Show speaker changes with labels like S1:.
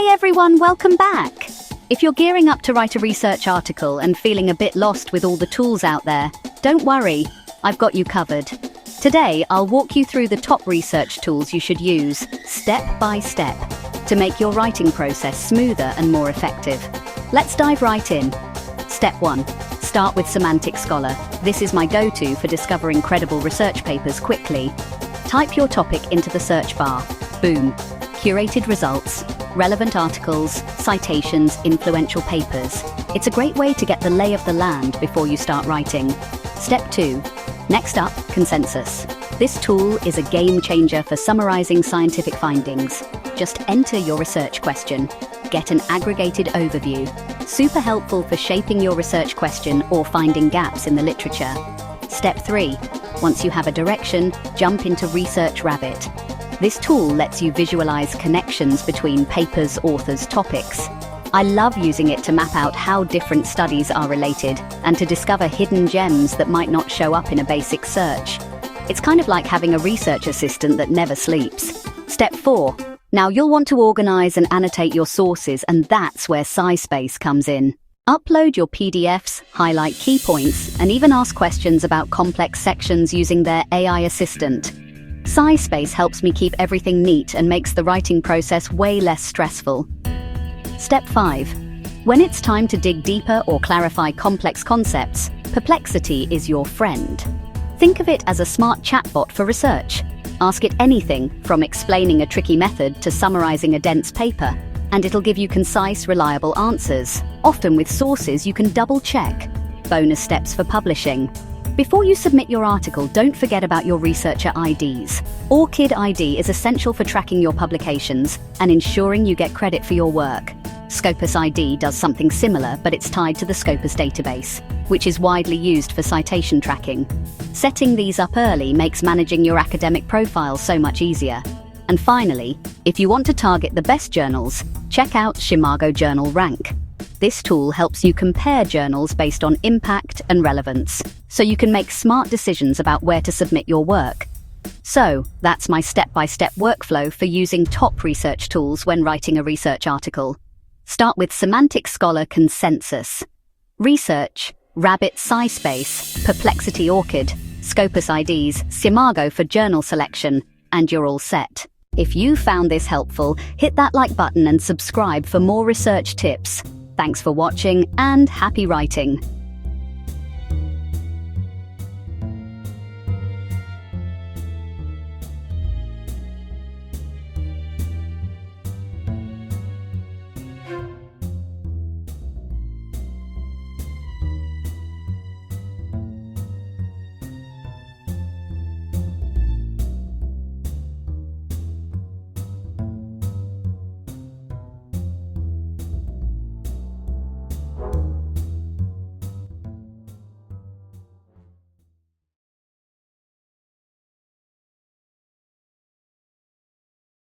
S1: Hey everyone, welcome back! If you're gearing up to write a research article and feeling a bit lost with all the tools out there, don't worry, I've got you covered. Today, I'll walk you through the top research tools you should use, step by step, to make your writing process smoother and more effective. Let's dive right in. Step 1. Start with Semantic Scholar. This is my go-to for discovering credible research papers quickly. Type your topic into the search bar. Boom. Curated results, relevant articles, citations, influential papers. It's a great way to get the lay of the land before you start writing. Step 2. Next up, Consensus. This tool is a game changer for summarizing scientific findings. Just enter your research question. Get an aggregated overview. Super helpful for shaping your research question or finding gaps in the literature. Step 3. Once you have a direction, jump into Research Rabbit. This tool lets you visualize connections between papers, authors, topics. I love using it to map out how different studies are related and to discover hidden gems that might not show up in a basic search. It's kind of like having a research assistant that never sleeps. Step 4. Now you'll want to organize and annotate your sources, and that's where SciSpace comes in. Upload your PDFs, highlight key points, and even ask questions about complex sections using their AI assistant. SciSpace helps me keep everything neat and makes the writing process way less stressful. Step 5. When it's time to dig deeper or clarify complex concepts, Perplexity is your friend. Think of it as a smart chatbot for research. Ask it anything from explaining a tricky method to summarizing a dense paper, and it'll give you concise, reliable answers, often with sources you can double-check. Bonus steps for publishing. Before you submit your article, don't forget about your researcher IDs. ORCID ID is essential for tracking your publications and ensuring you get credit for your work. Scopus ID does something similar, but it's tied to the Scopus database, which is widely used for citation tracking. Setting these up early makes managing your academic profile so much easier. And finally, if you want to target the best journals, check out Shimago Journal Rank. This tool helps you compare journals based on impact and relevance, so you can make smart decisions about where to submit your work. So, that's my step-by-step workflow for using top research tools when writing a research article. Start with Semantic Scholar Consensus. Research, Rabbit SciSpace, Perplexity ORCID, Scopus IDs, Shimago for journal selection, and you're all set. If you found this helpful, hit that like button and subscribe for more research tips. Thanks for watching and happy writing!